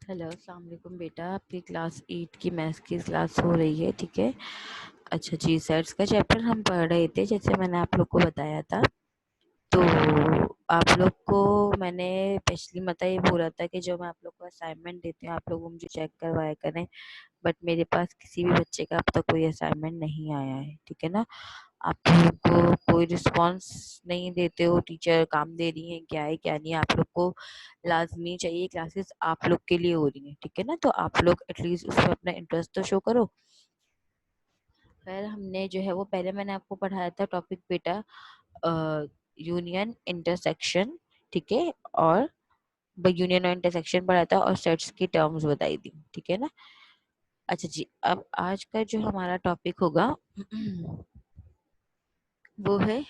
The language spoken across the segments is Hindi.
हेलो, अस्सलाम वालेकुम बेटा। आपकी क्लास 8 की मैथ्स की क्लास हो रही है, ठीक है। अच्छा जी, सेट्स का चैप्टर हम पढ़ रहे थे, जैसे मैंने आप लोग को बताया था। तो आप लोग को मैंने पिछली मतलब ये बोला था कि जो मैं आप लोग को असाइनमेंट देती हूँ आप लोग मुझे चेक करवाया करें, बट मेरे पास किसी भी बच्चे का अब तक कोई असाइनमेंट नहीं आया है, ठीक है ना। आप लोग को कोई रिस्पांस नहीं देते हो, टीचर काम दे रही है क्या है क्या नहीं, आप लोग को लाजमी चाहिए, क्लासेस आप लोग के लिए हो रही है, ठीक है ना। तो आप लोग एटलीस्ट उसमें अपना इंटरेस्ट तो शो करो। फिर हमने जो है वो पहले मैंने आपको पढ़ाया था टॉपिक बेटा यूनियन इंटरसेक्शन, ठीक है, और यूनियन और इंटरसेक्शन पढ़ा था और सेट्स की टर्म्स बताई थी, ठीक है ना। अच्छा जी, अब आज का जो हमारा टॉपिक होगा वो है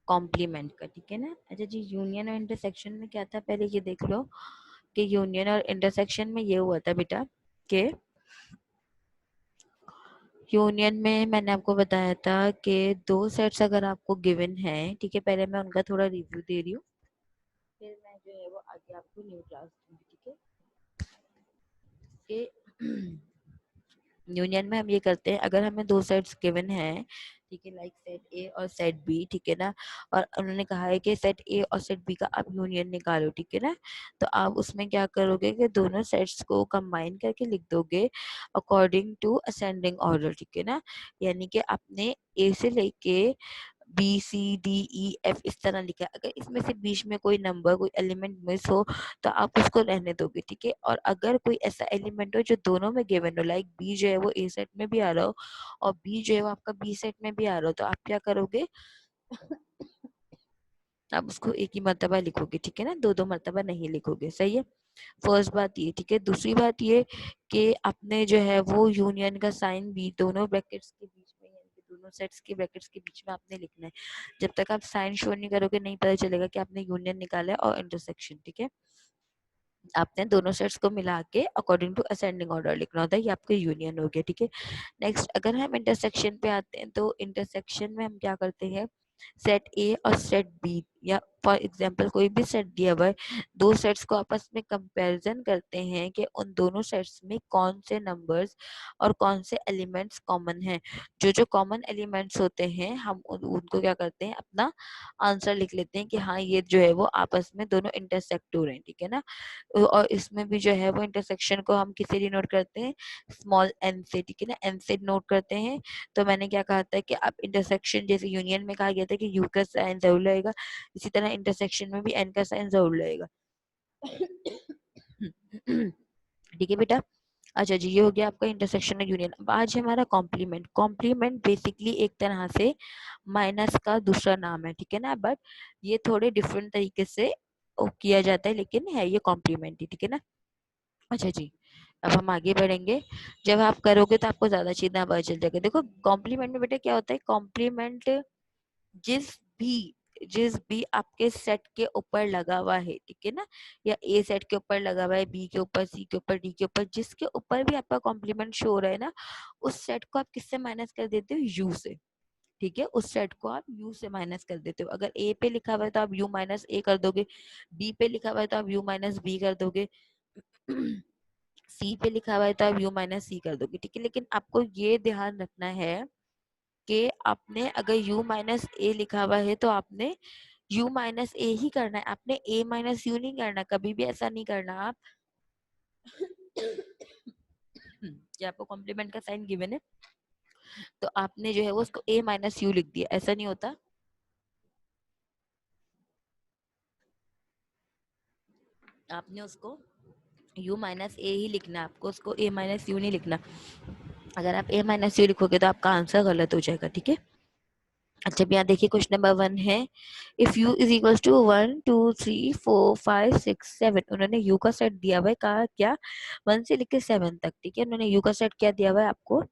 कॉम्प्लीमेंट का, ठीक है ना। अच्छा जी, यूनियन और इंटरसेक्शन में क्या था पहले ये देख लो कि यूनियन और इंटरसेक्शन में ये हुआ था बेटा कि यूनियन में मैंने आपको बताया था कि दो सेट्स अगर आपको गिवन है, ठीक है, पहले मैं उनका थोड़ा रिव्यू दे रही हूँ, फिर मैं जो है वो आगे आपको न्यू क्लास दूंगी, ठीक है। कि यूनियन में हम ये करते हैं, अगर हमें दो सेट्स गिवन हैं, ठीक है, लाइक सेट ए और सेट बी, ठीक है ना, और उन्होंने कहा है कि सेट ए और सेट बी का आप यूनियन निकालो, ठीक है ना। तो आप उसमें क्या करोगे कि दोनों सेट्स को कंबाइन करके लिख दोगे अकॉर्डिंग टू असेंडिंग ऑर्डर, ठीक है ना। यानी कि आपने ए से लेके B C D E F इस तरह लिखा है, अगर इसमें से बीच में कोई नंबर कोई एलिमेंट मिस हो तो आप उसको रहने दोगे, ठीक है। और अगर कोई ऐसा एलिमेंट हो जो दोनों में गिवन हो, लाइक बी जो है वो ए सेट में भी आ रहा हो और बी जो है वो आपका बी सेट में भी आ रहा हो, तो आप क्या करोगे आप उसको एक ही मर्तबा लिखोगे, ठीक है ना, दो दो मर्तबा नहीं लिखोगे, सही है। फर्स्ट बात ये, ठीक है। दूसरी बात ये कि आपने जो है वो यूनियन का साइन भी दोनों ब्रैकेट्स के बीच में, यानी कि दोनों सेट्स के ब्रैकेट्स के बीच में आपने लिखना है। जब तक आप साइन शो नहीं करोगे नहीं पता चलेगा कि आपने यूनियन निकाला है और इंटरसेक्शन, ठीक है। आपने दोनों सेट्स को मिला के अकॉर्डिंग टू असेंडिंग ऑर्डर लिखना होता है, ये आपका यूनियन हो गया, ठीक है। नेक्स्ट अगर हम इंटरसेक्शन पे आते हैं तो इंटरसेक्शन में हम क्या करते हैं, सेट ए और सेट बी या फॉर एग्जांपल कोई भी सेट दिया हुआ है, दो सेट्स को आपस में कंपैरिजन करते हैं कि उन दोनों सेट्स में कौन से नंबर्स और कौन से एलिमेंट्स कॉमन हैं। जो जो कॉमन एलिमेंट्स होते हैं हम उनको क्या करते हैं अपना आंसर लिख लेते हैं कि हाँ ये जो है वो आपस में दोनों इंटरसेक्ट हो रहे हैं, ठीक है ना। और इसमें भी जो है वो इंटरसेक्शन को हम किससे डिनोट करते हैं, स्मॉल एन से, ठीक है ना, एन से नोट करते हैं। तो मैंने क्या कहा था कि आप इंटरसेक्शन जैसे यूनियन में कहा गया था कि यू का साइन जरूर लगेगा, इसी तरह इंटरसेक्शन में भी एन का साइन जरूर लगेगा। ठीक है बेटा। अच्छा जी, ये हो गया आपका इंटरसेक्शन और यूनियन। अब आज है हमारा कॉम्प्लीमेंट। कॉम्प्लीमेंट बेसिकली एक तरह से माइनस का दूसरा नाम है, ठीक है ना, बट ये थोड़े डिफरेंट तरीके से किया जाता है, लेकिन है ये कॉम्प्लीमेंट ही, ठीक है ना। अच्छा जी, अब हम आगे बढ़ेंगे। जब आप करोगे तो आपको ज्यादा चीजें पता चल जाएगा। देखो कॉम्प्लीमेंट में बेटा क्या होता है, कॉम्प्लीमेंट जिस भी जिस भी आपके सेट के ऊपर लगा हुआ है, ठीक है ना, या ए सेट के ऊपर लगा हुआ है, बी के ऊपर, सी के ऊपर, डी के ऊपर, जिसके ऊपर भी आपका कॉम्प्लीमेंट शो हो रहा है ना, उस सेट को आप किससे माइनस कर देते हो, यू से, ठीक है। उस सेट को आप यू से माइनस कर देते हो। अगर ए पे लिखा हुआ है तो आप यू माइनस ए कर दोगे, बी पे लिखा हुआ है तो आप यू माइनस बी कर दोगे, सी पे लिखा हुआ है तो आप यू माइनस सी कर दोगे, ठीक है। लेकिन आपको ये ध्यान रखना है कि आपने अगर u माइनस ए लिखा हुआ है तो आपने u माइनस ए ही करना है, आपने a माइनस यू नहीं करना, कभी भी ऐसा नहीं करना आप कि आपको कॉम्प्लीमेंट का साइन गिवन है तो आपने जो है वो उसको a माइनस यू लिख दिया, ऐसा नहीं होता। आपने उसको u माइनस ए ही लिखना है, आपको उसको a माइनस यू नहीं लिखना। अगर आप a माइनस यू लिखोगे तो आपका आंसर गलत हो जाएगा, ठीक है। अच्छा यहाँ देखिए क्वेश्चन नंबर 1 है, if u is equal to 1 2 3 4 5 6 7, उन्होंने u का सेट दिया हुआ है, कहा क्या 1 से लेके 7 तक, ठीक है। उन्होंने u का सेट क्या दिया हुआ है आपको,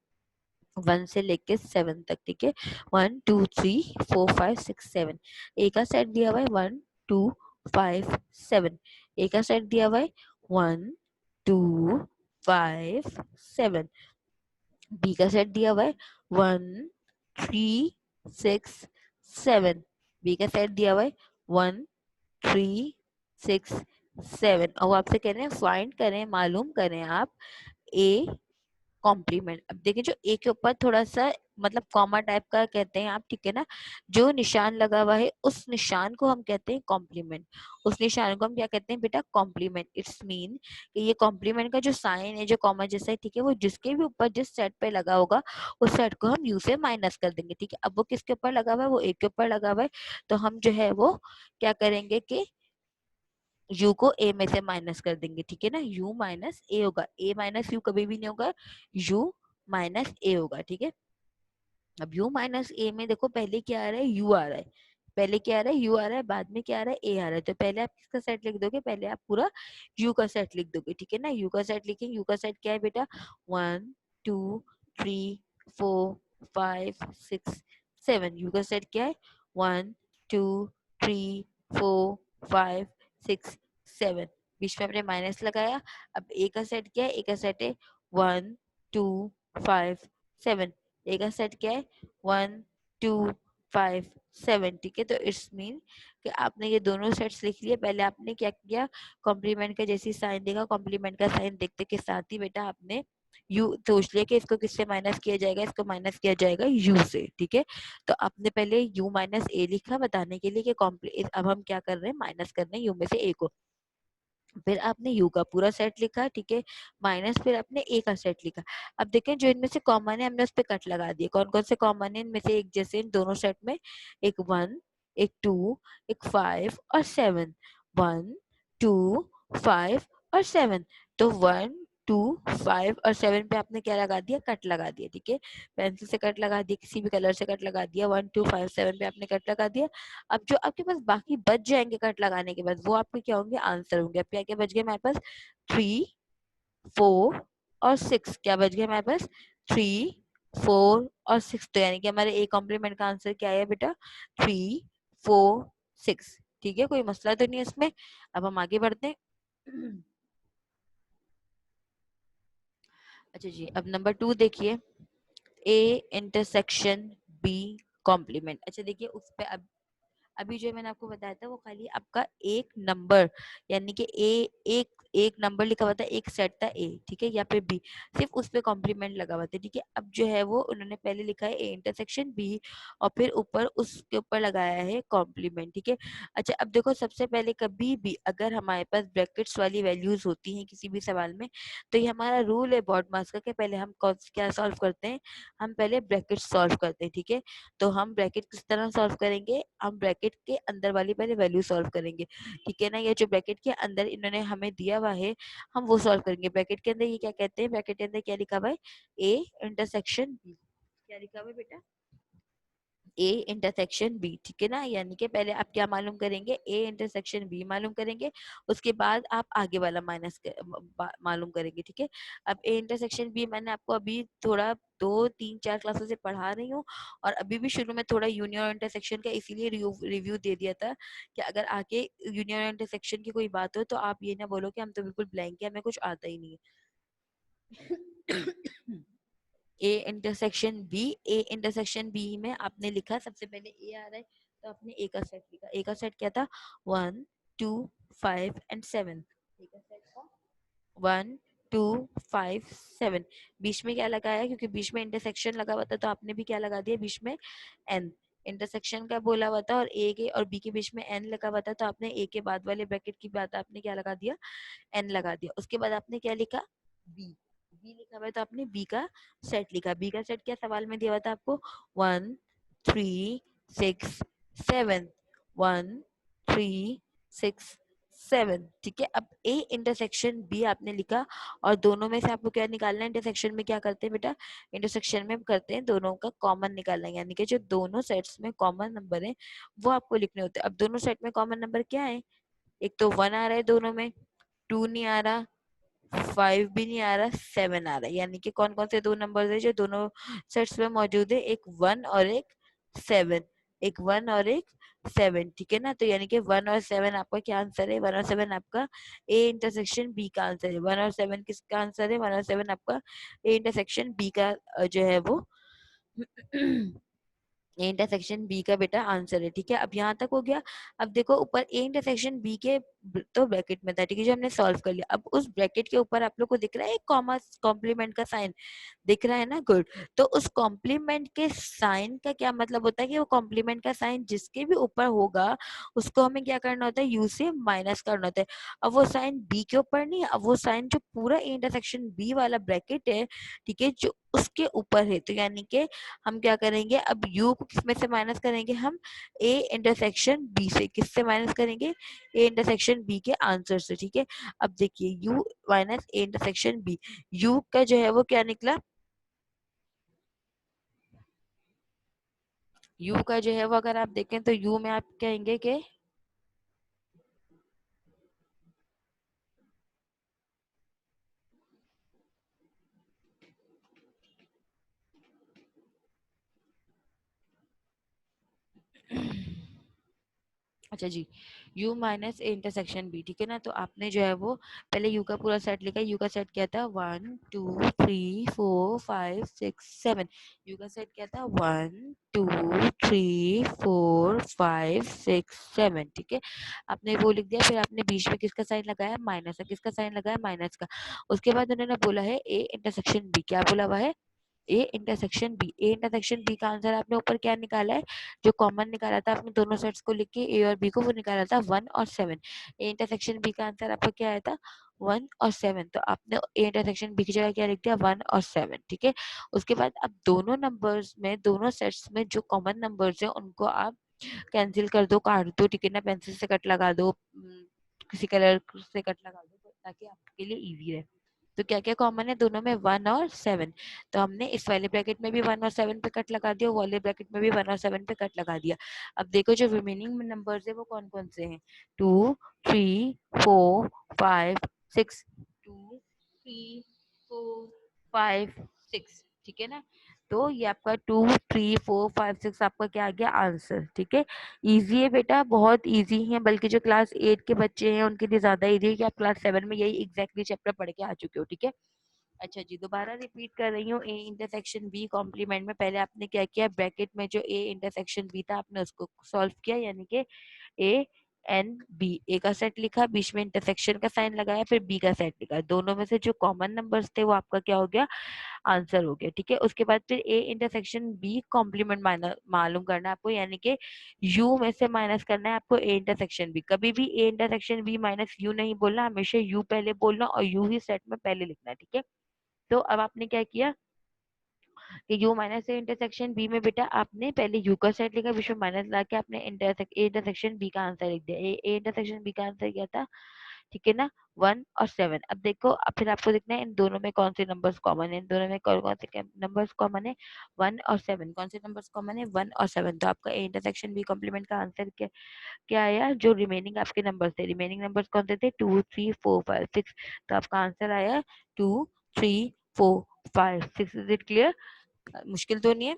1 से लेके 7 तक, ठीक है। 1 2 3 4 5 6 7, ए का सेट दिया हुआ है 1 2 5 7, ए का सेट दिया हुआ है 1 2 5 7, बी का सेट दिया हुआ है 1 3 6 7, बी का सेट दिया हुआ है 1 3 6 7, और वो आपसे कह रहे हैं फाइंड करें, मालूम करें आप ए कॉम्प्लीमेंट। अब देखिए जो ए के ऊपर थोड़ा सा मतलब कॉमा टाइप का कहते हैं आप, ठीक है ना, जो निशान लगा हुआ है उस निशान को हम कहते हैं कॉम्प्लीमेंट। उस निशान को हम क्या कहते हैं बेटा? कॉम्प्लीमेंट। इट्स मीन कि ये कॉम्प्लीमेंट का जो साइन है, जो कॉमा जैसा है, ठीक है, वो जिसके भी ऊपर जिस सेट पे लगा होगा उस सेट को हम यू से माइनस कर देंगे, ठीक है। अब वो किसके ऊपर लगा हुआ है? वो ए के ऊपर लगा हुआ है, तो हम जो है वो क्या करेंगे कि u को a में से माइनस कर देंगे, ठीक है ना। u माइनस a होगा, a माइनस u कभी भी नहीं होगा, u माइनस a होगा, ठीक है। अब u माइनस a में देखो पहले क्या आ रहा है? u आ रहा है, पहले क्या आ रहा है? u आ रहा है, बाद में क्या आ रहा है? a आ रहा है। तो पहले आप किसका सेट लिख दोगे? पहले आप पूरा u का सेट लिख दोगे, ठीक है ना। u का सेट लिखेंगे, u का सेट क्या है बेटा? 1 2 3 4 5 6 7। u का सेट क्या है? 1 2 3 4 5 6 7। बीच में हमने माइनस लगाया। अब a का सेट क्या है? a का सेट है 1 2 5 7। ए का सेट क्या है? 1 2 5 7, ठीक है। तो इट्स मीन कि आपने ये दोनों सेट्स लिख लिए। पहले आपने क्या किया? कॉम्प्लीमेंट का जैसी साइन देखा, कॉम्प्लीमेंट का साइन देखते के साथ ही बेटा आपने यू सोच लिया कि इसको किससे माइनस किया जाएगा? इसको माइनस किया जाएगा यू से, ठीक है। तो आपने पहले यू माइनस ए लिखा बताने के लिए कि अब हम क्या कर रहे हैं? माइनस कर रहे हैं यू में से ए को। फिर आपने यू का पूरा सेट लिखा, ठीक है, माइनस फिर आपने ए का सेट लिखा। अब देखें जो इनमें से कॉमन है हमने उस पर कट लगा दिए। कौन कौन से कॉमन है इनमें से? एक जैसे इन दोनों सेट में एक 1, एक 2, एक 5 और 7। 1 2 5 और 7। तो 1 2 5 और 7 पे आपने क्या लगा दिया? कट लगा दिया, ठीक है। पेंसिल से कट लगा दिया, किसी भी कलर से कट लगा दिया। 1 2 5 7 पे आपने कट लगा दिया। अब जो आपके पास बाकी बच जाएंगे कट लगाने के बाद, वो आपके क्या होंगे? आंसर होंगे। अब क्या क्या बच गए हमारे पास? 3 4 और 6। क्या बच गया हमारे पास? 3 4 और 6। तो यानी कि हमारे ए कॉम्प्लीमेंट का आंसर क्या है बेटा? 3 4 6, ठीक है। कोई मसला तो नहीं है इसमें। अब हम आगे बढ़ते हैं। अच्छा जी, अब नंबर 2 देखिए, ए इंटरसेक्शन बी कॉम्प्लीमेंट। अच्छा देखिए उस पे अब अभी जो मैंने आपको बताया था वो खाली आपका एक नंबर, यानी कि ए एक एक नंबर लिखा हुआ था, एक सेट था ए, ठीक है, या फिर बी, सिर्फ उस पे कॉम्प्लीमेंट लगा हुआ था, ठीक है। अब जो है वो उन्होंने पहले लिखा है ए इंटरसेक्शन बी और फिर ऊपर उसके ऊपर लगाया है कॉम्प्लीमेंट, ठीक है। अच्छा अब देखो सबसे पहले कभी भी अगर हमारे पास ब्रैकेट्स वाली वैल्यूज होती हैं किसी भी सवाल में, तो ये हमारा रूल है बॉड मास का कि पहले हम क्या सॉल्व करते हैं? हम पहले ब्रैकेट सॉल्व करते हैं, ठीक है। तो हम ब्रैकेट किस तरह सॉल्व करेंगे? हम ब्रैकेट के अंदर वाली पहले वैल्यू सॉल्व करेंगे, ठीक है ना। ये जो ब्रैकेट के अंदर इन्होंने हमें दिया हुआ है हम वो सॉल्व करेंगे। ब्रैकेट के अंदर ये क्या कहते हैं? ब्रैकेट के अंदर क्या लिखा हुआ है? A intersection B. क्या लिखा हुआ है बेटा? ए इंटरसेक्शन बी, ठीक है ना। यानी कि पहले आप क्या मालूम करेंगे? ए इंटरसेक्शन बी मालूम करेंगे, उसके बाद आप आगे वाला मालूम करेंगे, ठीक है। अब ए इंटरसेक्शन बी मैंने आपको अभी थोड़ा 2 3 4 क्लासेस से पढ़ा रही हूँ, और अभी भी शुरू में थोड़ा यूनियन इंटरसेक्शन का इसीलिए रिव्यू दे दिया था कि अगर आगे यूनियन इंटरसेक्शन की कोई बात हो तो आप ये ना बोलो कि हम तो बिल्कुल ब्लैंक है, हमें कुछ आता ही नहीं है। A intersection B, A intersection B में आपने लिखा सबसे पहले ए आ रहा है तो आपने ए का सेट लिखा। ए का सेट क्या था? 1 2 5 एंड 7। ए का सेट था 1 2 5 7। बीच में क्या लगाया? क्योंकि बीच में इंटरसेक्शन लगा हुआ था तो आपने भी क्या लगा दिया बीच में? एन। इंटरसेक्शन का बोला हुआ था और ए के और बी के बीच में एन लगा हुआ था तो आपने ए के बाद वाले ब्रैकेट की बात आपने क्या लगा दिया? एन लगा दिया। उसके बाद आपने क्या लिखा? बी। बी लिखा हुआ है तो आपने बी का सेट लिखा। बी का सेट क्या सवाल में दिया हुआ था आपको? 1 3 6 7। 1 3 6 7, ठीक है। अब ए इंटरसेक्शन बी आपने लिखा और दोनों में से आपको क्या निकालना है? इंटरसेक्शन में क्या करते हैं बेटा? इंटरसेक्शन में करते हैं दोनों का कॉमन निकालना है, यानी कि जो दोनों सेट्स में कॉमन नंबर है वो आपको लिखने होते हैं। अब दोनों सेट में कॉमन नंबर क्या है? एक तो 1 आ रहा है दोनों में, 2 नहीं आ रहा, 5 भी नहीं आ रहा, 7 आ रहा है। यानी कि कौन कौन से दो नंबर है जो दोनों सेट्स में मौजूद है? एक 1 और एक 7। एक 1 और एक 7, ठीक है ना। तो यानी कि 1 और 7 आपका क्या आंसर है? 1 और 7 आपका ए इंटरसेक्शन बी का आंसर है। 1 और 7 किसका आंसर है? 1 और 7 आपका ए इंटरसेक्शन बी का जो है वो ए इंटरसेक्शन बी का बेटा आंसर है, ठीक है। अब यहाँ तक हो गया। अब देखो ऊपर ए इंटरसेक्शन बी के तो ब्रैकेट में था, ठीक है, जो हमने सॉल्व कर लिया। अब उस ब्रैकेट के ऊपर आप लोग को दिख रहा है एक कॉमा कॉम्प्लीमेंट का साइन, दिख रहा है ना, गुड। तो उस कॉम्प्लीमेंट के साइन का क्या मतलब होता है कि वो कॉम्प्लीमेंट का साइन जिसके भी ऊपर होगा उसको हमें क्या करना होता है, यू से माइनस करना होता है। अब वो साइन बी के ऊपर नहीं, अब वो साइन जो पूरा ए इंटरसेक्शन बी वाला ब्रैकेट है, ठीक है, जो उसके ऊपर है, तो यानी कि हम क्या करेंगे, अब यू को किस में से माइनस करेंगे, हम ए इंटरसेक्शन बी से। किससे माइनस करेंगे, ए इंटरसेक्शन बी के आंसर से, ठीक है। अब देखिए U minus A intersection B, U का जो है वो क्या निकला, यू का जो है वो अगर आप देखें तो यू में आप कहेंगे कि अच्छा जी, u minus A intersection B, ठीक है ना। तो आपने जो है वो पहले u का पूरा सेट लिखा, u का सेट क्या था, 1 2 3 4 5 6 7, u का सेट क्या था, 1 2 3 4 5 6 7, ठीक है। आपने वो लिख दिया, फिर आपने बीच में किसका साइन लगाया, माइनस का। किसका साइन लगाया, माइनस का। उसके बाद उन्होंने बोला है ए इंटरसेक्शन बी, क्या बोला हुआ है, A intersection B. A intersection B का आंसर आपने ऊपर क्या निकाला है, जो कॉमन निकाला था आपने दोनों सेट्स को लिख के ए और बी को, वो निकाला था 1 और 7। ए इंटरसेक्शन बी का आंसर आपका क्या आया था, 1 और 7। तो आपने ए इंटरसेक्शन बी की जगह क्या लिख दिया, 1 और 7, ठीक है। उसके बाद अब दोनों नंबर्स में, दोनों सेट्स में जो कॉमन नंबर्स है उनको आप कैंसिल कर दो, काट दो, ठीक है ना, पेंसिल से कट लगा दो, किसी कलर से कट लगा दो, ताकि आपके लिए इजी रहे। तो क्या क्या कॉमन है दोनों में, 1 और 7। तो हमने इस वाले ब्रैकेट में भी 1 और 7 पे कट लगा दिया, वाले ब्रैकेट में भी 1 और 7 पे कट लगा दिया। अब देखो जो रिमेनिंग नंबर्स है वो कौन कौन से हैं, 2 3 4 5 6, 2 3 4 5 6, ठीक है ना। तो ये आपका 2 3 4 5 6 आपका क्या आ गया, आंसर, ठीक है। इजी है बेटा, बहुत इजी है, बल्कि जो क्लास 8 के बच्चे हैं उनके लिए ज्यादा इजी है कि आप क्लास 7 में यही एग्जैक्टली चैप्टर पढ़ के आ चुके हो, ठीक है। अच्छा जी, दोबारा रिपीट कर रही हूँ, ए इंटरसेक्शन बी कॉम्प्लीमेंट में पहले आपने क्या किया, ब्रैकेट में जो ए इंटरसेक्शन बी था आपने उसको सॉल्व किया, यानी कि ए एन बी, ए का सेट लिखा, बीच में इंटरसेक्शन का साइन लगाया, फिर बी का सेट लिखा, दोनों में से जो कॉमन नंबर्स थे वो आपका क्या हो गया, आंसर हो गया, ठीक है। उसके बाद फिर ए इंटरसेक्शन बी कॉम्प्लीमेंट मालूम करना है आपको, यानी कि यू में से माइनस करना है आपको ए इंटरसेक्शन बी। कभी भी A intersection B minus U नहीं बोलना, हमेशा यू पहले बोलना और यू ही सेट में पहले लिखना, ठीक है। तो अब आपने क्या किया कि u minus A intersection B में बेटा आपने पहले u का सेट लिखा, बीच में माइनस ला के आपने ए इंटरसेक्शन बी का आंसर लिख दिया। ए इंटरसेक्शन बी का आंसर क्या था, ठीक है ना, 1 और 7। अब देखो, अब फिर आपको देखना है इन दोनों में कौन से नंबर्स कॉमन है, इन दोनों में कौन कौन से नंबर्स कॉमन है, 1 और 7। कौन से नंबर्स कॉमन है, 1 और 7। तो आपका ए इंटरसेक्शन बी कॉम्प्लीमेंट का आंसर क्या क्या आया, जो रिमेनिंग आपके नंबर्स थे, रिमेनिंग नंबर्स कौन से थे, 2 3 4 5 6। तो आपका आंसर आया 2 3 4 5 6। इज इट क्लियर, मुश्किल तो नहीं है।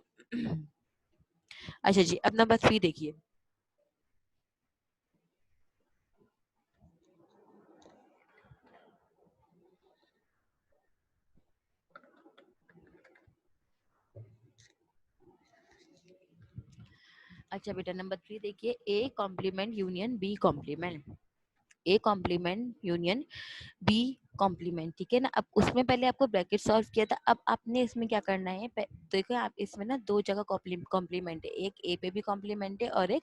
अच्छा जी, अब नंबर 3 देखिए। अच्छा बेटा, नंबर 3 देखिए, A complement union B complement, A complement union B complement, ठीक है ना। अब उसमें पहले आपको ब्रैकेट सॉल्व किया था, अब आपने इसमें क्या करना है, देखो आप इसमें ना दो जगह कॉम्प्लीमेंट है, एक ए पे भी कॉम्प्लीमेंट है और एक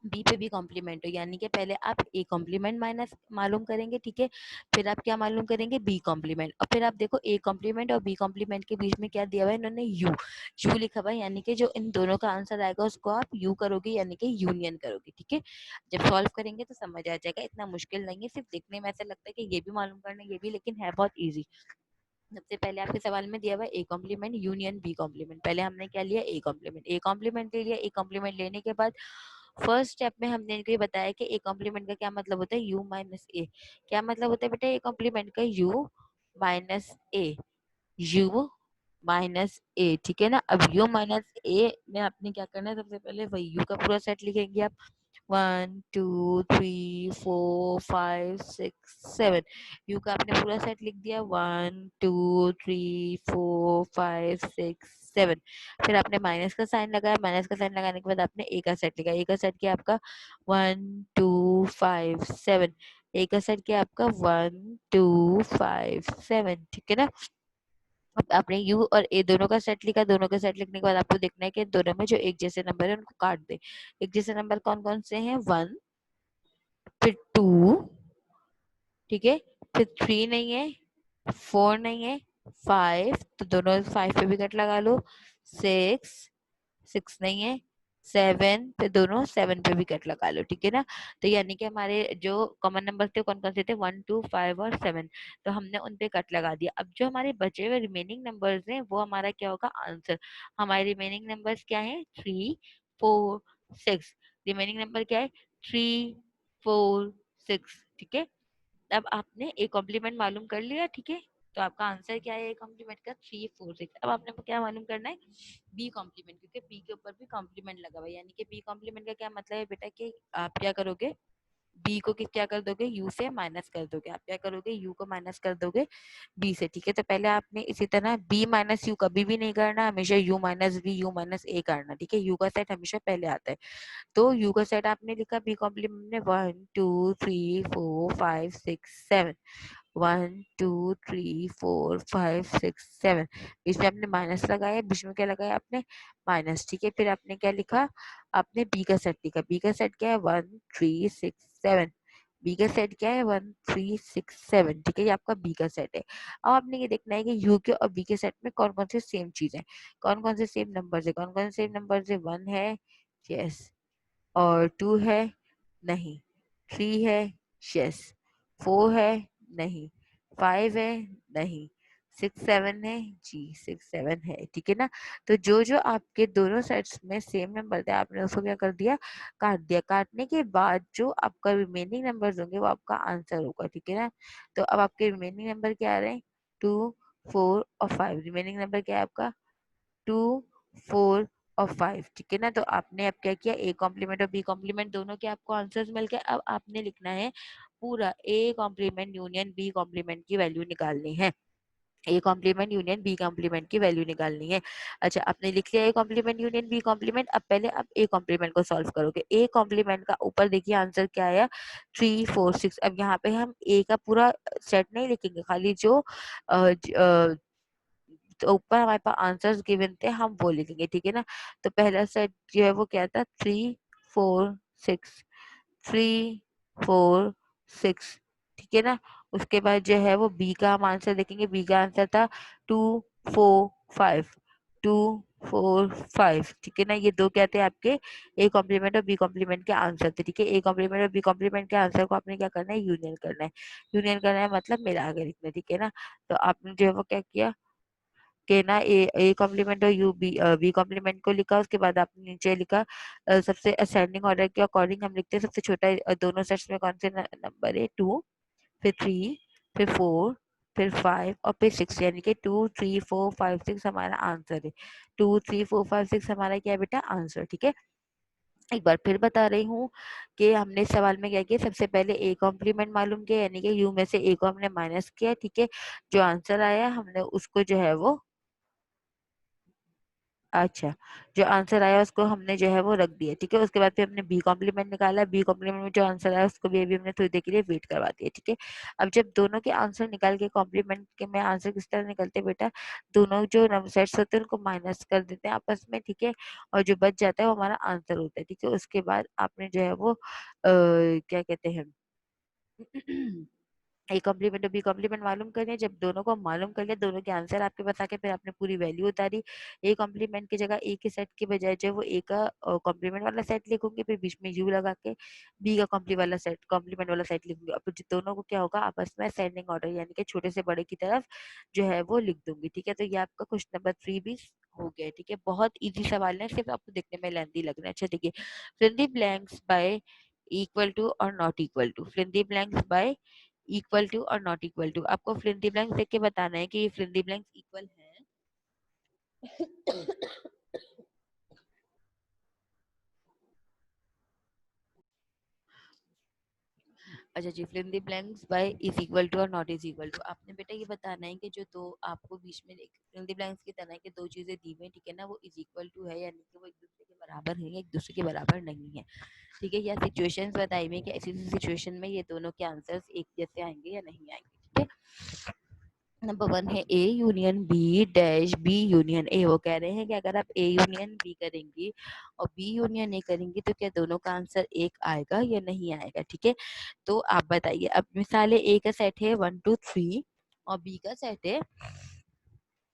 बी पे भी कॉम्प्लीमेंट हो, यानी कि पहले आप ए कॉम्प्लीमेंट माइनस मालूम करेंगे, ठीक है, फिर आप क्या मालूम करेंगे, बी कॉम्प्लीमेंट। और फिर आप देखो ए कॉम्प्लीमेंट और बी कॉम्प्लीमेंट के बीच में क्या दिया हुआ है, इन्होंने यू, यू लिखा हुआ है, यानी कि जो इन दोनों का आंसर आएगा उसको आप यू करोगे, यानी कि यूनियन करोगे, ठीक है। जब सॉल्व करेंगे तो समझ आ जाएगा, इतना मुश्किल नहीं है, सिर्फ देखने में ऐसा लगता है कि ये भी मालूम करना है ये भी, लेकिन है बहुत ईजी। सबसे पहले आपके सवाल में दिया हुआ है A complement union B complement, पहले हमने क्या लिया, ए कॉम्प्लीमेंट। ए कॉम्प्लीमेंट ले लिया, ए कॉम्प्लीमेंट लेने के बाद फर्स्ट स्टेप में हमने इनको ये बताया कि ए कॉम्प्लीमेंट का क्या मतलब होता है, यू माइनस ए। क्या मतलब होता है बेटा ए कॉम्प्लीमेंट का, U minus A, U minus A, ठीक है ना। अब यू माइनस ए में आपने क्या करना है, सबसे पहले वही यू का पूरा सेट लिखेंगे आप, 1 2 3 4 5 6 7, यू का आपने पूरा सेट लिख दिया, 1 2 3 4 5 6 7। फिर आपने माइनस का साइन लगाया, माइनस का साइन लगाने के बाद आपने ए का सेट लिखा, ए का सेट किया आपका 1 2 5 7, ए का सेट क्या है आपका 1 2 5 7, ठीक है ना। अब आपने यू और ए दोनों का सेट लिखा, दोनों का सेट लिखने के बाद आपको देखना है कि दोनों में जो एक जैसे नंबर है उनको काट दे। एक जैसे नंबर कौन कौन से हैं, 1, फिर 2, ठीक है, फिर 3 नहीं है, 4 नहीं है, 5, तो दोनों 5 पे भी कट लगा लो, 6, 6 नहीं है, 7 पे दोनों 7 पे भी कट लगा लो, ठीक है ना। तो यानी कि हमारे जो कॉमन नंबर थे कौन कौन से थे, 1 2 5 और 7, तो हमने उन पे कट लगा दिया। अब जो हमारे बचे हुए रिमेनिंग नंबर्स हैं वो हमारा क्या होगा, आंसर। हमारे रिमेनिंग नंबर्स क्या है, 3 4 6, रिमेनिंग नंबर क्या है, 3 4 6, ठीक है। अब आपने ए कॉम्प्लीमेंट मालूम कर लिया, ठीक है, तो आपका आंसर क्या है ए कॉम्प्लीमेंट का, 3 4 6। अब आपने क्या मालूम करना है, बी कॉम्प्लीमेंट, क्योंकि बी के ऊपर भी कॉम्प्लीमेंट लगा हुआ है। यानी कि बी कॉम्प्लीमेंट का क्या मतलब है बेटा, कि आप क्या करोगे, बी को क्या कर दोगे, यू से माइनस कर दोगे। आप क्या करोगे, यू को माइनस कर दोगे बी से, ठीक है। तो पहले आपने इसी तरह बी माइनस यू कभी भी नहीं करना, हमेशा U minus B, U minus A करना, ठीक है। यू का सेट हमेशा पहले आता है। तो यू का सेट आपने लिखा बी कॉम्प्लीमेंट में, 1 2 3 4 5 6 7, 1 2 3 4 5 6 7, बीच में आपने माइनस लगाया, बीच में क्या लगाया आपने, माइनस, ठीक है। फिर आपने क्या लिखा, आपने बी का सेट लिखा। बी का सेट क्या है, 1 3 6 7, बी का सेट क्या है, 1 3 6 7, ठीक है, ये आपका बी का सेट है। अब आपने ये देखना है कि यू के और बी के सेट में कौन कौन से सेम चीज है, कौन कौन से सेम नंबर है, कौन कौन से सेम नंबर है, 1 है, यस, और 2 है, नहीं, 3 है, यस, 4 है, नहीं, 5 है, नहीं, 6 7 है, जी 6 7 है, ठीक है ना। तो जो जो आपके दोनों सेट्स में सेम नंबर थे आपने उसको क्या कर दिया, काट दिया। काटने के बाद जो आपका रिमेनिंग नंबर होंगे वो आपका आंसर होगा, ठीक है ना। तो अब आपके रिमेनिंग नंबर क्या आ रहे हैं, 2 4 और 5, रिमेनिंग नंबर क्या है आपका, 2 4 और 5, ठीक है ना। तो आपने अब क्या किया, ए कॉम्प्लीमेंट और बी कॉम्प्लीमेंट दोनों के आपको आंसर्स मिल गए। अब आपने लिखना है पूरा A complement union B complement की वैल्यू निकालनी है, A complement union B complement की वैल्यू निकालनी है। अच्छा, आपने लिख लिया A complement union B complement. अब पहले आप ए कॉम्प्लीमेंट को सॉल्व करोगे। ए कॉम्प्लीमेंट का ऊपर देखिए आंसर क्या आया, 3 4 6। अब यहाँ पे हम ए का पूरा सेट नहीं लिखेंगे, खाली जो तो ऊपर हमारे पास आंसर्स गिवन थे हम वो लिखेंगे, ठीक है ना। तो पहला सेट जो है वो क्या था, 3 4 6, 3 4 6, ठीक है ना। उसके बाद जो है वो बी का हम आंसर देखेंगे, बी का आंसर था 2 4 5, 2 4 5, ठीक है ना। ये दो क्या थे आपके ए कॉम्प्लीमेंट और बी कॉम्प्लीमेंट के आंसर थे, ठीक है। ए कॉम्प्लीमेंट और बी कॉम्प्लीमेंट के आंसर को आपने क्या करना है, यूनियन करना है। यूनियन करना है मतलब मिला के लिखना है, ठीक है ना। तो आपने जो है वो क्या किया के ना, ए कॉम्प्लीमेंट और यू बी बी कॉम्प्लीमेंट को लिखा। उसके बाद आपने नीचे लिखा सबसे असेंडिंग ऑर्डर के अकॉर्डिंग हम लिखते हैं सबसे छोटा दोनों सेट्स में कौन से नंबर है, 2, फिर 3, फिर 4, फिर 5 और फिर 6, यानी कि 2 3 4 5 6 हमारा आंसर है। 2 3 4 5 6 हमारा क्या है बेटा, आंसर, ठीक है। एक बार फिर बता रही हूँ कि हमने इस सवाल में क्या किया, सबसे पहले ए कॉम्प्लीमेंट मालूम किया, यानी कि यू में से ए को हमने माइनस किया, ठीक है। जो आंसर आया हमने उसको जो है वो, अच्छा, जो आंसर आया उसको हमने जो है वो रख दिया, ठीक है। उसके बाद फिर हमने बी कॉम्प्लीमेंट निकाला, बी कॉम्प्लीमेंट में जो आंसर आया उसको भी अभी हमने थोड़ी देर के लिए वेट करवा दिया, ठीक है। अब जब दोनों के आंसर निकाल के कॉम्प्लीमेंट के में आंसर किस तरह निकलते हैं बेटा, दोनों जो नंबर सेट्स होते हैं उनको माइनस कर देते हैं आपस में, ठीक है, और जो बच जाता है वो हमारा आंसर होता है, ठीक है। उसके बाद आपने जो है वो क्या कहते हैं ए कॉम्प्लीमेंट और बी कॉम्प्लीमेंट मालूम करने, जब दोनों को मालूम कर लिया, दोनों के आंसर आपके बता के फिर आपने पूरी वैल्यू उतारी। ए कॉम्प्लीमेंट की जगह ए के सेट के बजाय जो है वो ए का कॉम्प्लीमेंट वाला सेट लिखूंगी, फिर बीच में यू लगा के बी का कॉम्प्लीमेंट वाला सेट लिखूंगी। अब दोनों को क्या होगा, आपस में असेंडिंग ऑर्डर यानी कि छोटे से बड़े की तरफ जो है वो लिख दूंगी, ठीक है। तो ये आपका क्वेश्चन नंबर 3 भी हो गया, ठीक है। बहुत इजी सवाल है, सिर्फ आपको देखने में लेंथी लग रहा है। अच्छा देखिए, fill the blanks by equal to और not equal to, fill the blanks by equal to और नॉट इक्वल टू, आपको फिल इन द ब्लैंक्स देख के बताना है कि ये fill in the blanks equal है अच्छा जी, fill in the blanks by is equal to और नॉट इज इक्वल टू, आपने बेटा ये बताना है कि जो दो आपको बीच में फिल इन द ब्लैंक्स की तरह के दो चीजें दी हुई, ठीक है ना, वो इज इक्वल टू है यानी कि वो एक दूसरे के बराबर है, एक दूसरे के बराबर नहीं है, ठीक है। या सिचुएशंस बताई हुई कि ऐसी सिचुएशन में ये दोनों के आंसर्स एक जैसे आएंगे या नहीं आएंगे, ठीक है। नंबर 1 है A union B dash B union A. वो कह रहे हैं कि अगर आप ए यूनियन बी करेंगी और बी यूनियन ए करेंगी तो क्या दोनों का आंसर एक आएगा या नहीं आएगा, ठीक है। तो आप बताइए। अब मिसाल है ए का सेट है 1 2 3 और बी का सेट है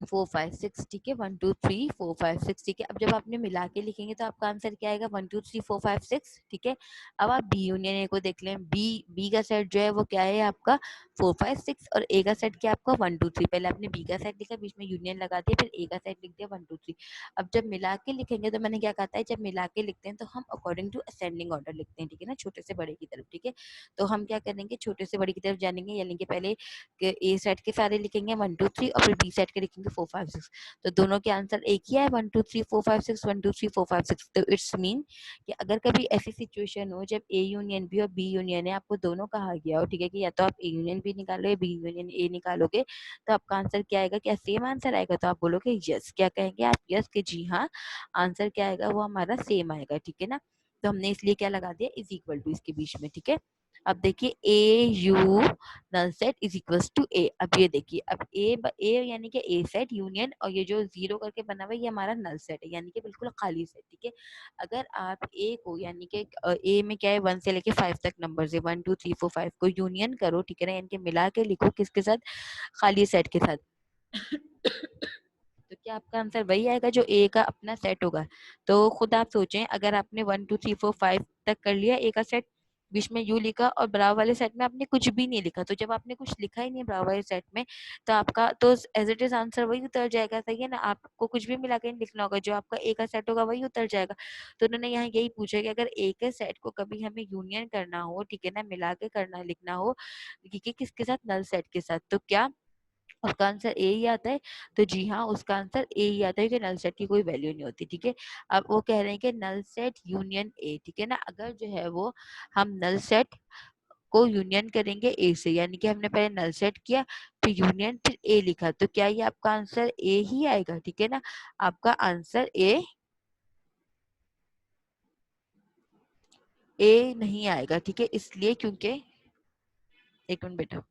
4 5 6, ठीक है। 1 2 3 4 5 6, ठीक है। अब जब आपने मिला के लिखेंगे तो आपका आंसर क्या आएगा, 1 2 3 4 5 6, ठीक है। अब आप बी यूनियन ए को देख लें। बी बी का सेट जो है वो क्या है आपका 4 5 6 और ए का सेट क्या आपका 1 2 3। पहले आपने बी का सेट लिखा, बीच में यूनियन लगा दिया, फिर ए का सेट लिख दिया 1 2 3। अब जब मिला के लिखेंगे तो मैंने क्या कहा था, जब मिला के लिखते हैं तो हम अकॉर्डिंग टू असेंडिंग ऑर्डर लिखते हैं, ठीक है ना, छोटे से बड़े की तरफ, ठीक है। तो हम क्या करेंगे, छोटे से बड़े की तरफ जानेंगे, यानी कि पहले ए सेट के सारे लिखेंगे 1 2 3 और फिर बी सेट के लिखेंगे 4 5 6। तो दोनों के आंसर एक ही है, 1 2 3 4 5 6 1 2 3 4 5 6। तो इट्स मीन कि अगर कभी ऐसी सिचुएशन हो जब ए यूनियन बी और बी यूनियन है, आपको दोनों कहा गया हो, ठीक है, कि या तो आप ए यूनियन बी निकालो या बी यूनियन ए निकालोगे, तो आपका आंसर क्या आएगा, क्या सेम आंसर आएगा। तो आप बोलोगे यस, क्या कहेंगे आप, यस कि जी हाँ, आंसर क्या आएगा, वो हमारा सेम आएगा, ठीक है ना। तो हमने इसलिए क्या लगा दिया, इज इक्वल टू इसके बीच में, ठीक है। अब देखिए A U null set is equals to A. अब ये देखिए, अब ए यानी कि ए सेट यूनियन और ये जो जीरो करके बना हुआ है ये हमारा नल सेट है, यानी कि बिल्कुल खाली सेट, ठीक है। अगर आप ए को यानी कि ए में क्या है 1 से लेके 5 तक नंबर है, 1 2 3 4 5 को यूनियन करो, ठीक है ना, इनके मिला के लिखो किसके साथ, खाली सेट के साथ। तो क्या आपका आंसर वही आएगा जो ए का अपना सेट होगा। तो खुद आप सोचें, अगर आपने 1 2 3 4 5 तक कर लिया ए का सेट, बीच में यू लिखा और बराबर वाले सेट में आपने कुछ भी नहीं लिखा, तो जब आपने कुछ लिखा ही नहीं बराबर वाले सेट में, तो आपका तो एज इट इज आंसर वही उतर जाएगा, सही है ना। आपको कुछ भी मिला के नहीं लिखना होगा, जो आपका ए का सेट होगा वही उतर जाएगा। तो उन्होंने यहाँ यही पूछा कि अगर ए के सेट को कभी हमें यूनियन करना हो, ठीक है ना, मिला के करना लिखना हो कि किसके साथ, नल सेट के साथ, तो क्या उसका आंसर ए ही आता है। तो जी हाँ, उसका आंसर ए ही आता है कि नल सेट की कोई वैल्यू नहीं होती, ठीक है। अब वो कह रहे हैं कि नल सेट यूनियन ए, ठीक है ना। अगर जो है वो हम नल सेट को यूनियन करेंगे ए से, यानी कि हमने पहले नल सेट किया, फिर यूनियन, फिर ए लिखा, तो क्या ये आपका आंसर ए ही आएगा, ठीक है ना। आपका आंसर ए नहीं आएगा, ठीक है, इसलिए क्योंकि, एक मिनट बेटा।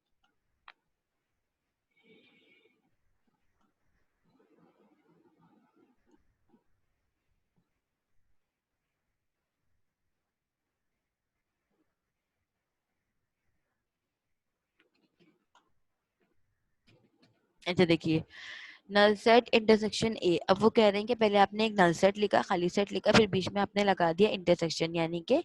अच्छा देखिए, नल सेट इंटरसेक्शन ए। अब वो कह रहे हैं कि पहले आपने एक नल सेट लिखा, खाली सेट लिखा, फिर बीच में आपने लगा दिया इंटरसेक्शन यानी कि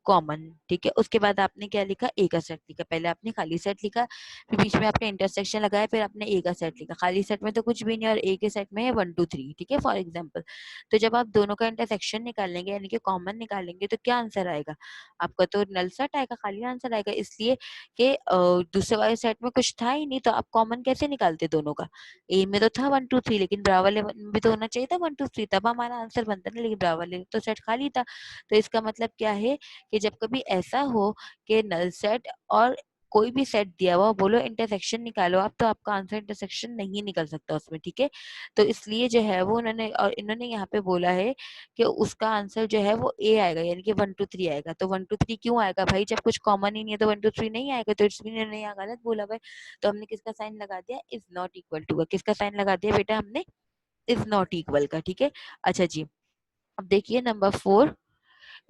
कॉमन, ठीक है। उसके बाद आपने क्या लिखा, ए का सेट लिखा। पहले आपने खाली सेट लिखा, फिर बीच में आपने इंटरसेक्शन लगाया, फिर आपने ए का सेट लिखा। खाली सेट में तो कुछ भी नहीं और ए के सेट में है 1 2 3, ठीक है, फॉर एग्जाम्पल। तो जब आप दोनों का इंटरसेक्शन निकालेंगे यानी कि कॉमन निकालेंगे, तो क्या आंसर आएगा आपका, तो नल सेट आएगा, खाली आंसर आएगा। इसलिए कि दूसरे वाले सेट में कुछ था ही नहीं, तो आप कॉमन कैसे निकालते दोनों का। ए में तो था 1 2 3, लेकिन बराबर वाले में भी तो होना चाहिए था 1 2 3, तब हमारा आंसर बनता ना, लेकिन बराबर वाले तो सेट खाली था। तो इसका मतलब क्या है कि जब कभी ऐसा हो कि नल सेट और कोई भी सेट दिया हुआ, बोलो इंटरसेक्शन निकालो आप, तो आपका आंसर इंटरसेक्शन नहीं निकल सकता उसमें, ठीक है। तो इसलिए जो है वो उन्होंने, और इन्होंने यहाँ पे बोला है कि उसका आंसर जो है वो ए आएगा, यानी कि 1 2 3 आएगा। तो 1 2 3 क्यों आएगा भाई, जब कुछ कॉमन ही नहीं है तो 1 2 3 नहीं आएगा, तो इसलिए इन्होंने यहाँ गलत बोला भाई। तो हमने किसका साइन लगा दिया, इज नॉट इक्वल टू का। किसका साइन लगा दिया बेटा हमने, इज नॉट इक्वल का, ठीक है। अच्छा जी, अब देखिए number 4,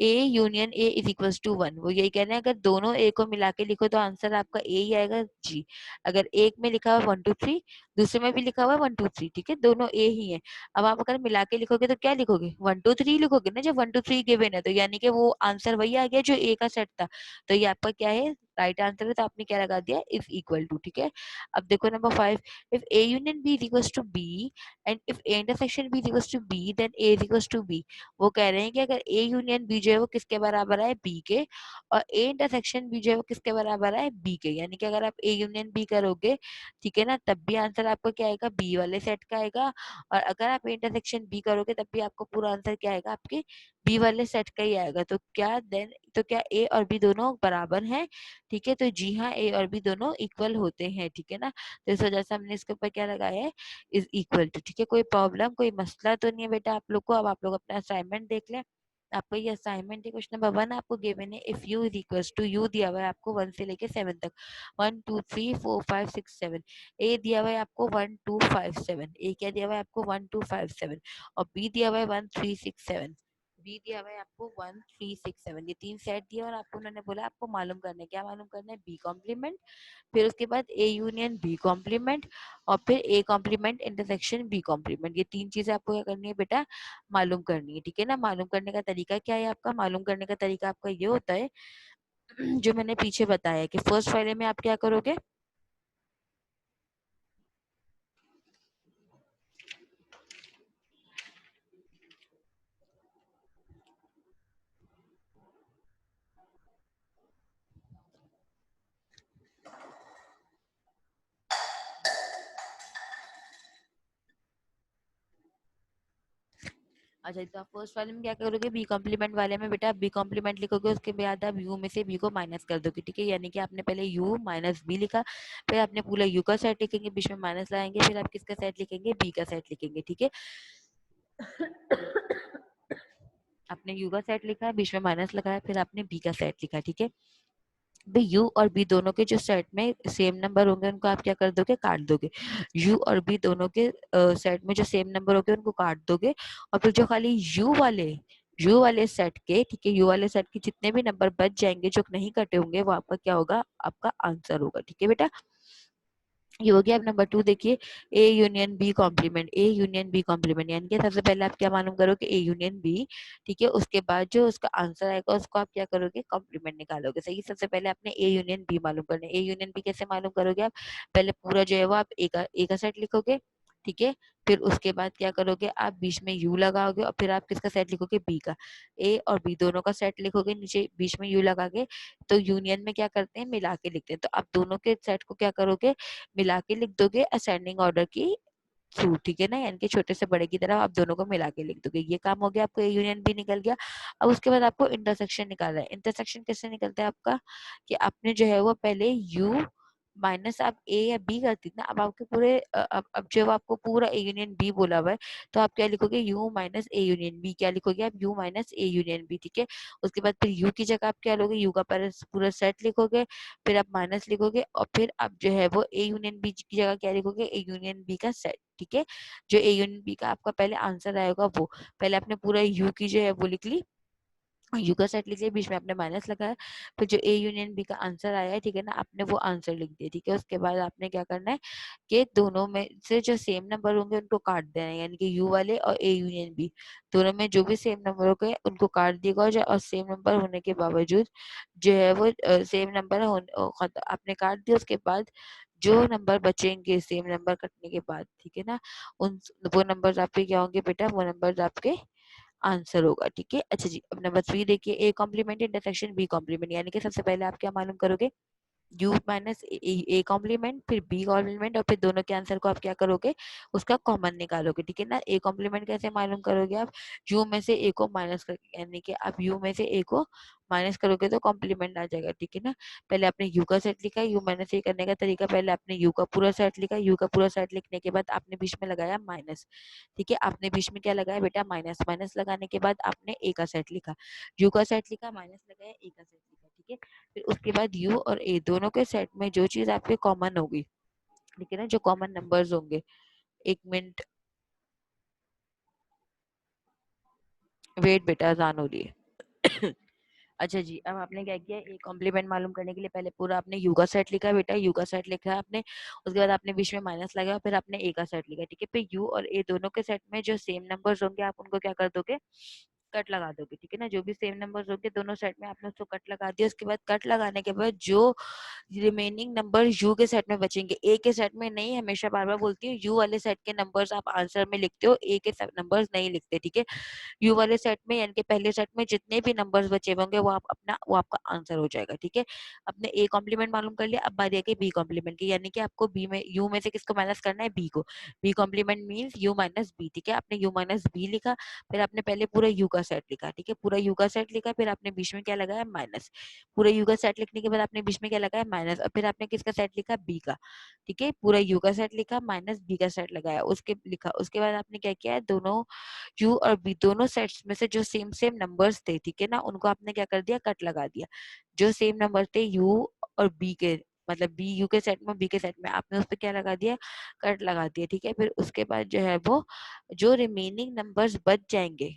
A union A is equal to 1। वो यही कह रहे हैं अगर दोनों ए को मिला के लिखो तो आंसर आपका ए ही आएगा जी। अगर एक में लिखा हुआ 1 2 3, दूसरे में भी लिखा हुआ 1 2 3, ठीक है, दोनों ए ही है। अब आप अगर मिला के लिखोगे तो क्या लिखोगे, 1 2 3 लिखोगे ना, जब 1 2 3 गिवन है, तो यानी कि वो आंसर वही आ गया जो ए का सेट था। तो ये आपका क्या है, राइट आंसर है। तो आपने क्या लगा दिया, इज इक्वल टू, ठीक है। अब देखो number 5, if A union B is equal to B and if A intersection B is equal to B then A is equal to B. वो कह रहे हैं कि अगर ए यूनियन बी जो है वो किसके बराबर है, बी के, और ए इंटरसेक्शन बी जो है वो किसके बराबर है, बी के। यानी कि अगर आप ए यूनियन बी करोगे, ठीक है ना, तब भी आंसर आपका क्या आएगा, बी वाले सेट का आएगा। और अगर आप इंटरसेक्शन बी करोगे तब भी आपको पूरा आंसर क्या आएगा, आपके बी वाले सेट का ही आएगा। तो क्या देन, तो क्या ए और बी दोनों बराबर हैं? ठीक है, तो जी हाँ, ए और बी दोनों इक्वल होते हैं। ठीक है ना, तो इस वजह से हमने इसके ऊपर क्या लगाया है, इज इक्वल टू। ठीक है, कोई प्रॉब्लम, कोई मसला तो नहीं है बेटा आप लोग को? अब आप लोग अपना असाइनमेंट देख लें। आपका ये असाइनमेंट है, क्वेश्चन नंबर 1 आपको गिवन है, if U is equals to, U दिया हुआ है आपको 1 से लेके 7 तक, 1 2 3 4 5 6 7। ए दिया हुआ है आपको 1 2 5 7, ए क्या दिया हुआ है आपको 1 2 5 7, और बी दिया हुआ है 1 3 6 7, बी दिया हुआ है आपको 1 3 6 7। ये तीन सेट दिया और आपको उन्होंने बोला आपको मालूम करना है, क्या मालूम करना है? बी कॉम्प्लीमेंट, फिर उसके बाद ए यूनियन बी कॉम्प्लीमेंट, और फिर A complement intersection B complement. ये तीन चीजें आपको क्या करनी है बेटा? मालूम करनी है। ठीक है ना, मालूम करने का तरीका क्या है आपका? मालूम करने का तरीका आपका ये होता है जो मैंने पीछे बताया कि फर्स्ट वाले में आप क्या करोगे, अच्छा तो आप फर्स्ट वाले में क्या करोगे, बी कॉम्प्लीमेंट वाले में बेटा बी कॉम्प्लीमेंट लिखोगे, उसके बाद आप यू में से बी को माइनस कर दोगे। ठीक है, यानी कि आपने पहले यू माइनस बी लिखा, फिर आपने पूरा यू का सेट लिखेंगे, बीच में माइनस लगाएंगे, फिर आप किसका सेट लिखेंगे? बी का सेट लिखेंगे। ठीक है, आपने यू का सेट लिखा, बीच में माइनस लगाया, फिर आपने बी का सेट लिखा। ठीक है, भाई यू और बी दोनों के जो सेट में सेम नंबर होंगे उनको आप क्या कर दोगे? काट दोगे। यू और बी दोनों के सेट में जो सेम नंबर होंगे उनको काट दोगे, और फिर जो खाली यू वाले सेट के, ठीक है, यू वाले सेट के जितने भी नंबर बच जाएंगे जो नहीं कटे होंगे वो आपका क्या होगा? आपका आंसर होगा। ठीक है बेटा, ये हो गया। अब नंबर 2 देखिए, A union B complement, A union B complement यानी कि सबसे पहले आप क्या मालूम करोगे? A union B. ठीक है, उसके बाद जो उसका आंसर आएगा उसको आप क्या करोगे? कॉम्प्लीमेंट निकालोगे। सही, सबसे पहले आपने ए यूनियन बी मालूम करना है। ए यूनियन बी कैसे मालूम करोगे आप? पहले पूरा जो है वो आप ए का सेट लिखोगे। ठीक है, फिर उसके बाद क्या करोगे? आप बीच में यू लगाओगे, और फिर आप किसका सेट लिखोगे? बी का। ए और बी दोनों का सेट लिखोगे, नीचे बीच में यू लगा के। तो यूनियन में क्या करते हैं? मिला के लिखते हैं। तो आप दोनों के सेट को क्या करोगे? मिला के लिख दोगे असेंडिंग ऑर्डर की थ्रू। ठीक है ना, यानी कि छोटे से बड़े की तरह आप दोनों को मिला के लिख दोगे। ये काम हो गया, आपको ए यूनियन भी निकल गया। अब उसके बाद आपको इंटरसेक्शन निकालना है। इंटरसेक्शन कैसे निकलता है आपका? कि आपने जो है वो पहले यू माइनस आप ए या बी करती थी ना, अब आपके पूरे अब जब आपको पूरा ए यूनियन बी बोला हुआ है तो आप क्या लिखोगे? U minus A union B. क्या लिखोगे आप? U minus A union B. ठीक है, उसके बाद फिर यू की जगह आप क्या लोगे? यू का पूरा सेट लिखोगे, फिर आप माइनस लिखोगे, और फिर आप जो है वो ए यूनियन बी की जगह क्या लिखोगे? ए यूनियन बी का सेट। ठीक है, जो ए यूनियन बी का आपका पहले आंसर आएगा वो, पहले आपने पूरा यू की जो है वो लिख ली, यू का सेट लिख लिया, बीच में आपने माइनस लगाया, फिर जो ए यूनियन बी का आंसर आया है, ठीक है ना, आपने वो आंसर लिख दिया। ठीक है, उसके बाद आपने क्या करना है कि दोनों में से जो सेम नंबर होंगे उनको काट देना है, यानी कि यू वाले और ए यूनियन बी दोनों में जो भी सेम नंबर होंगे उनको काट दिएगा, और सेम नंबर होने के बावजूद जो है वो सेम नंबर आपने काट दिया। उसके बाद जो नंबर बचेंगे सेम नंबर कटने के बाद, ठीक है ना, उन वो नंबर आपके क्या होंगे बेटा? वो नंबर आपके आंसर होगा। ठीक है, अच्छा जी, अब नंबर 3 देखिए, A complement intersection B complement, यानी कि सबसे पहले आप क्या मालूम करोगे? यू माइनस ए कॉम्प्लीमेंट, फिर बी कॉम्प्लीमेंट, और फिर दोनों के आंसर को आप क्या करोगे? उसका कॉमन निकालोगे। ठीक है ना, ए कॉम्प्लीमेंट कैसे मालूम करोगे आप? यू में से ए को माइनस करके, यानी कि आप यू में से ए को माइनस करोगे तो कॉम्प्लीमेंट आ जाएगा। ठीक है ना, पहले आपने यू का सेट लिखा, यू माइनस ए करने का तरीका, पहले आपने यू का पूरा सेट लिखा, यू का पूरा सेट लिखने के बाद आपने बीच में लगाया माइनस। ठीक है, आपने बीच में क्या लगाया बेटा? माइनस। माइनस लगाने के बाद आपने ए का सेट लिखा, यू का सेट लिखा, माइनस लगाया, ए का सेट लिखा। ठीक है, फिर उसके बाद यू और ए दोनों के सेट में जो चीज आपके कॉमन होगी, ठीक है ना, जो कॉमन नंबर्स होंगे, एक मिनट वेट बेटा, अजान हो रही है। अच्छा जी, अब आपने क्या किया? ए कॉम्प्लीमेंट मालूम करने के लिए पहले पूरा आपने यू का सेट लिखा है बेटा, यू का सेट लिखा है आपने, उसके बाद आपने बीच में माइनस लगाया, फिर आपने ए का सेट लिखा। ठीक है, फिर यू और ए दोनों के सेट में जो सेम नंबर्स होंगे आप उनको क्या कर दोगे? कट लगा दोगे। ठीक है ना, जो भी सेम नंबर्स होंगे दोनों सेट में आपने उसको कट लगा दिया। उसके बाद कट लगाने के बाद जो रिमेनिंग नंबर यू के सेट में बचेंगे, ए के सेट में नहीं, हमेशा बार बार बोलती हूँ, यू वाले सेट के नंबर्स आप आंसर में लिखते हो, ए के नंबर्स नहीं लिखते। ठीक है, यू वाले सेट में यानी कि पहले सेट में जितने भी नंबर्स बचे होंगे वो आपका आंसर हो जाएगा। ठीक है, आपने ए कॉम्प्लीमेंट मालूम कर लिया, अब बारी आके बी कॉम्प्लीमेंट की, यानी कि आपको बी में यू में से किसको माइनस करना है? बी को। B complement means U minus B. ठीक है, आपने यू माइनस बी लिखा, फिर आपने पहले पूरा यू का सेट लिखा, ठीक है, पूरा यू का सेट लिखा, फिर आपने बीच में क्या लगाया, माइनस। पूरा यू का सेट लिखने के बाद आपने बीच में क्या लगाया, माइनस, और फिर आपने किसका सेट लिखा, बी का, ठीक है, पूरा यू का सेट लिखा, माइनस बी का सेट लगाया, उसके लिखा, उसके बाद आपने क्या किया है, दोनों यू और बी दोनों सेट्स में से जो सेम सेम नंबर्स थे, ठीक है ना, उनको आपने क्या कर दिया, कट लगा दिया। जो सेम नंबर थे यू और बी के, मतलब बी यू के सेट में, बी के सेट में, आपने उस पर क्या लगा दिया, कट लगा दिया, ठीक है। फिर उसके बाद जो है वो जो रिमेनिंग नंबर्स बच जाएंगे,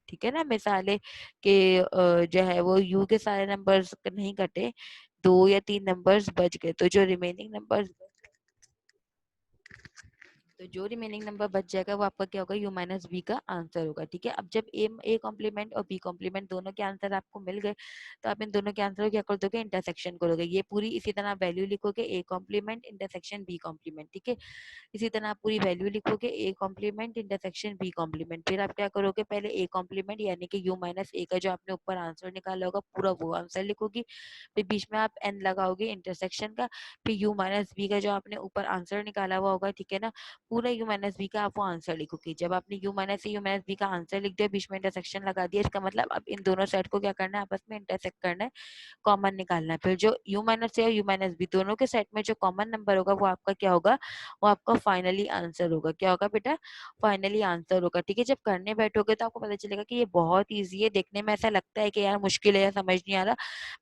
ठीक है ना, मिसाल है कि जो है वो यू के सारे नंबर्स नहीं कटे, 2 या 3 नंबर्स बच गए, तो जो रिमेनिंग नंबर्स, तो जो रिमेनिंग नंबर बच जाएगा वो आपका क्या होगा, u माइनस बी का आंसर होगा, ठीक है। अब जब ए कॉम्प्लीमेंट और बी कॉम्प्लीमेंट दोनों के आंसर आपको मिल गए, तो आप इन दोनों के आंसर को क्या कर दोगे, इंटरसेक्शन करोगे। ये पूरी इसी तरह वैल्यू लिखोगे, A complement intersection B complement, ठीक है। इसी तरह आप पूरी वैल्यू लिखोगे, A complement intersection B complement, फिर आप क्या करोगे, पहले ए कॉम्प्लीमेंट यानी कि u माइनस ए का जो आपने ऊपर आंसर निकाला होगा पूरा वो आंसर लिखोगी, फिर बीच में आप एन लगाओगे इंटरसेक्शन का, फिर u माइनस बी का जो आपने ऊपर आंसर निकाला हुआ होगा, ठीक है ना, पूरा u माइनस बी का आप वो आंसर लिखोगे। जब आपने u माइनस से u माइनस बी का आंसर लिख दिया, बीच में इंटरसेक्शन लगा दिया, इसका मतलब अब इन दोनों सेट को क्या करना है, आपस में इंटरसेक्ट करना है, कॉमन निकालना है। फिर जो u माइनस से और u माइनस बी दोनों के सेट में जो कॉमन नंबर होगा वो आपका क्या होगा, वो आपका फाइनली आंसर होगा। क्या होगा बेटा, फाइनली आंसर होगा, ठीक है। जब करने बैठोगे तो आपको पता चलेगा कि ये बहुत ईजी है, देखने में ऐसा लगता है कि यार मुश्किल है या समझ नहीं आ रहा,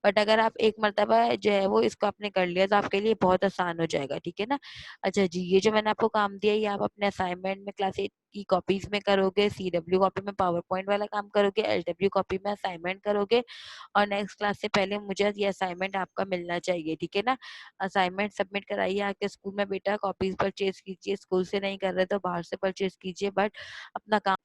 बट अगर आप एक मर्तबा जो है वो इसको आपने कर लिया तो आपके लिए बहुत आसान हो जाएगा, ठीक है ना। अच्छा जी, ये जो मैंने आपको काम दिया ये आप अपने असाइनमेंट में क्लास 8 की कॉपीज में करोगे, CW कॉपी में पावर पॉइंट वाला काम करोगे, LW कॉपी में असाइनमेंट करोगे, और नेक्स्ट क्लास से पहले मुझे ये असाइनमेंट आपका मिलना चाहिए, ठीक है ना। असाइनमेंट सबमिट कराइए आके स्कूल में बेटा, कॉपीज परचेज कीजिए, स्कूल से नहीं कर रहे तो बाहर से परचेज कीजिए, बट अपना काम,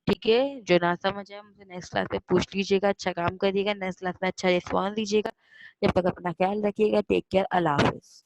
ठीक है। जो ना समझ आए मुझे नेक्स्ट क्लास में पूछ लीजिएगा, अच्छा काम करिएगा, नेक्स्ट क्लास में अच्छा रिस्पॉन्स दीजिएगा। जब तक अपना ख्याल रखिएगा, टेक केयर, अल्लाह हाफिज।